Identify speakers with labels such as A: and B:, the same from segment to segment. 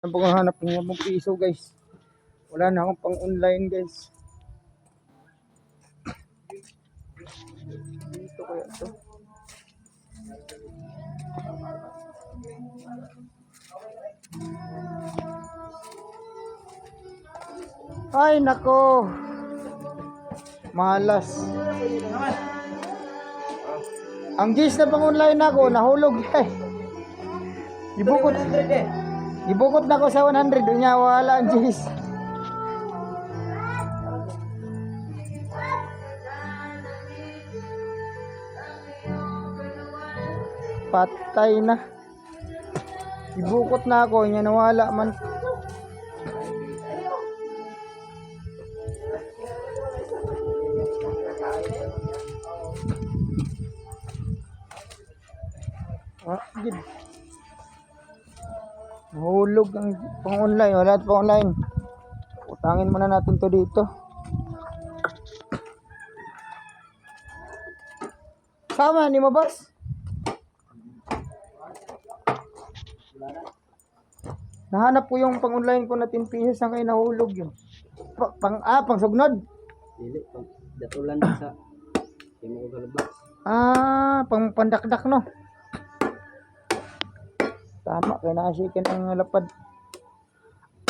A: Ang paghahanap ng 10 piso guys. Wala na akong pang online guys. Dito kaya to. Ay nako. Malas. Ang gis na pang online ako, nahulog eh. Ibukot na ko sa 100, nya wala ang gis. Patay na. Ibukot na ako, nya nawala man. Gid. Mahulog ang pang online, wala at pang online. Utangin muna natin to dito. Sama ni mo boss? Nahanap ko yung pang online ko na 10 pieces ang kayo nahulog yun. Pang sugnod?
B: Dili, pang datulan sa Timo Galabas.
A: Pang pandakdak no. Tama, kaya nakasikin ang lapad.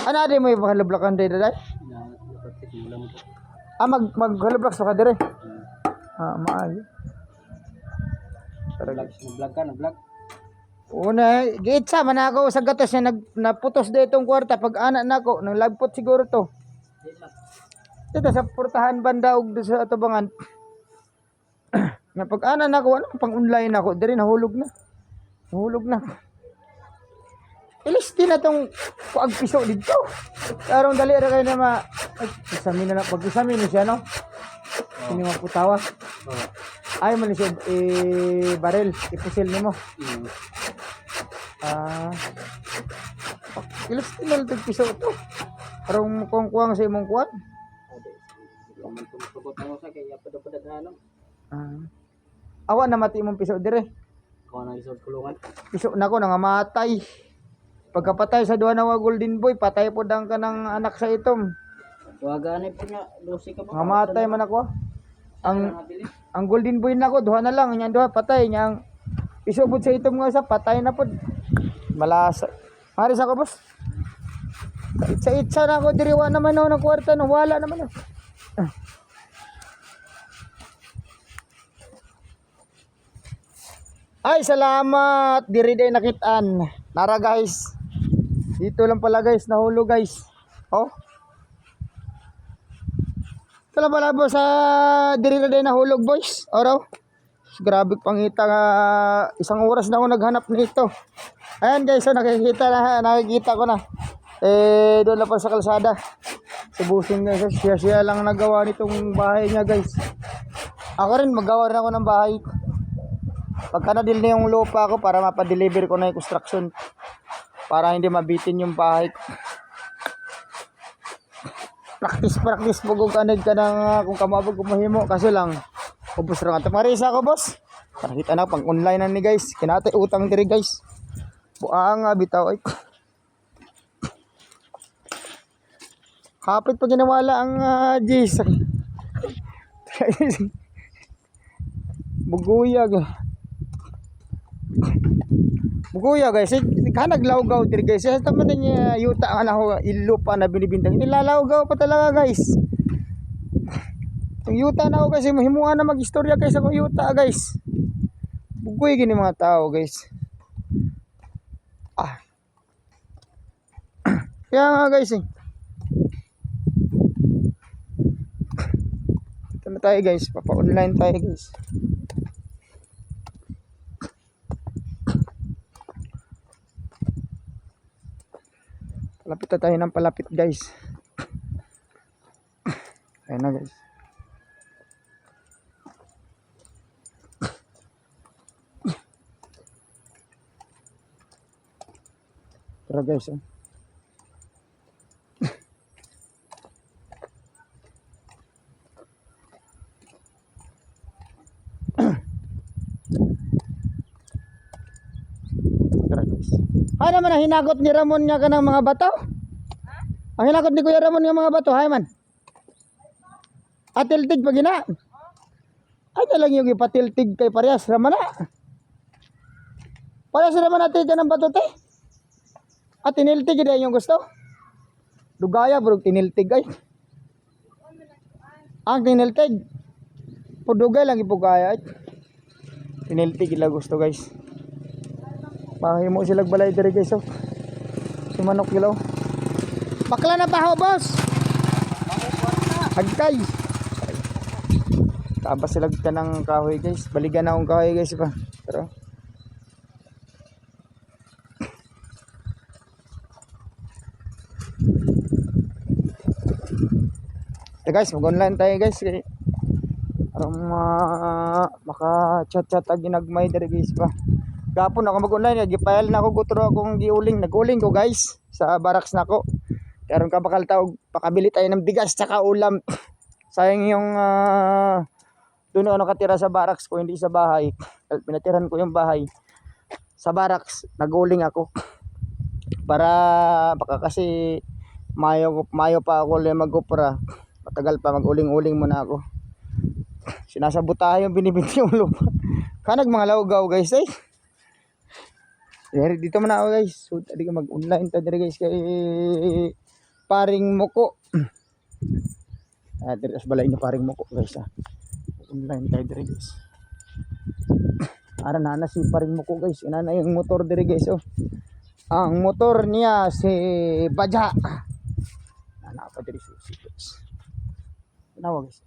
A: Ano di mo ipahalablakan day daday?
B: Dapat simulan mo.
A: Maghalablak sa kadire. Maayo.
B: Nag-vlog ka, nag-vlog.
A: Una, giitsa man ako sa gatos niya naputos dito itong kwarta pag anak nako nang lagpot siguro to. Dito sa portahan banda og sa Atubangan. Nga pag anak nako ano pang online ako diri nahulog na. Nahulog na. Ilis din na tong pag-piso dito. Karong dali ra kay na isamin na pag-isamin ni siya no. Sino mo putawa? Ay man siya barel ipusil nimo. Ilis din na tong piso to. Karong kuwang sa imong kuwan.
B: Kaman tumusubot mo sa kay padagano.
A: Awa na mati imong piso dire.
B: Ko na isod kulungan.
A: Piso nako nangamatay. Pagkapatay sa duha na golden boy, patay po dang kanang anak sa itom.
B: Waganay po nga, lusi ka mo.
A: Ngamatay man ako. Ang golden boy nako duha na lang, nya duha patay nya ang isubod sa itom nga sa patay na pod. Malasa. Mari sa ko boss. Itsa na ako diri wa naman ako ng kwarta no, wala naman. Ay salamat diri day nakitaan. Nara guys. Dito lang pala guys, nahulog guys. Oh. Kala pala po sa diri na din nahulog boys. Oraw. Grabe pangita nga isang oras na ako naghanap nito. Ayan guys, so nakikita ko na. Doon na pa sa kalsada. Subusin guys, siya lang nagawa nitong bahay niya guys. Ako rin magawa rin ako ng bahay. Pagka na-deal na yung lupa ko para mapadeliver ko na yung construction. Para hindi mabitin yung bahay ko. Practice po kung kanag ka ng kung kamabog kumahimo. Kasi lang, ubos rin nga. Marisa ko boss. Nakita na pang online na ni guys. Kinatay utang diri guys. Buang nga bitaw ay. Kapit pa ginawala ang Jis. Buguyag. Buguya guys, naglaw-gaw diri guys. Sa taman niya yuta nga na ilupa na binibintang. Nilalawgaw pa talaga guys. Ang yuta na ako kasi mahimuan na mag-istorya guys ako yuta guys. Bugoy gini mga tao guys. Kaya nga guys eh. Ito na tayo guys, papa-online tayo guys. Palapit na tayo ng palapit guys. Ayan na guys. Tara guys. Tara guys. Hi Ano man ang hinagot ni Ramon nga kanang mga bato? Ang hinagot ni Kuya Ramon nga mga bato, hay man. Atiltig pag ina. Ay na lang yung ipatiltig kay parehas Ramon na. Parehas naman natin ka ng bato te. At tiniltig din yung gusto. Dugaya bro tiniltig ay. Ang tiniltig. Pudugay lang ipugaya ay. Tiniltig ila gusto guys. Mahimo sila balay diri guys oh. Si manok gilaw. Bakla na baho boss. Agkay. Tabas sila ka ng kahoy guys. Baligan na akong kahoy guys pa. Pero guys, mag-online tayo guys. Para maka-chat-chat ag ginagmay diri guys pa. Gapon ako mag-online, gipile na ako gutro akong giuling, nag-uling ko guys sa barracks nako. Karon ka bakal taog pakabili tayo ng bigas tsaka ulam. Sayang yung doon ano katira sa barracks ko hindi sa bahay. Pinatiran ko yung bahay. Sa barracks, nag-uling ako. Para baka kasi mayo pa ako le mag-upra. Matagal pa mag-uling-uling muna ako. Sinasabutahan yung binibinti yung lupa. Kanag mga lawgaw guys eh. Dito muna ako guys. So tadi ka mag-online tayo guys kay paring Moko. Dito sa balay niya paring Moko guys ha. Online tayo guys. Ara na si paring Moko guys. Ina na yung motor dire guys oh. Ang motor niya si Baja. Napa dire si guys. Nawa guys.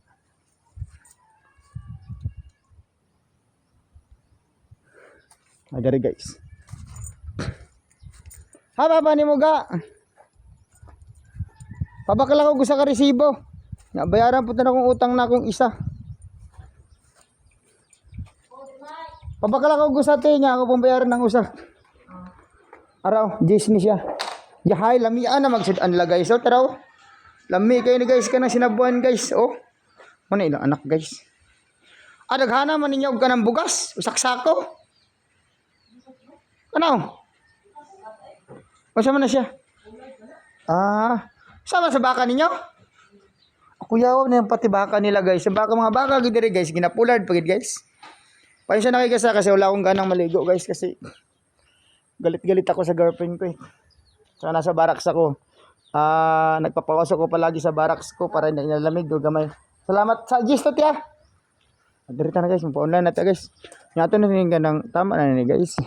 A: Agari guys. Haba ba ni mo ga? Pabakal ako gusto ka resibo. Nabayaran po na akong utang na akong isa. Pabakal ako gusto ate nga ako pambayaran ng usa. Araw, Jis ni siya. Yahay, lamian na magsudan la guys. O taraw. Lami kayo ni guys ka ng sinabuan guys. O. Muna ilang anak guys. Daghana man ninyo ka ng bugas. Usaksako. Ano? Masama na siya. Sama sa baka ninyo? Kuyaw na yung pati baka nila guys. Sa baka mga baka gidiri guys. Ginapulard pagid guys. Paano siya nakikasa kasi wala akong ganang maligo guys. Kasi galit-galit ako sa girlfriend ko eh. So nasa barracks ako. Nagpapawasok ko palagi sa barracks ko para hindi nalamig o gamay. Salamat sa Gis to tiya. Dirita na guys. Magpa-online na tayo guys. Nga ito na ng tama na ni guys.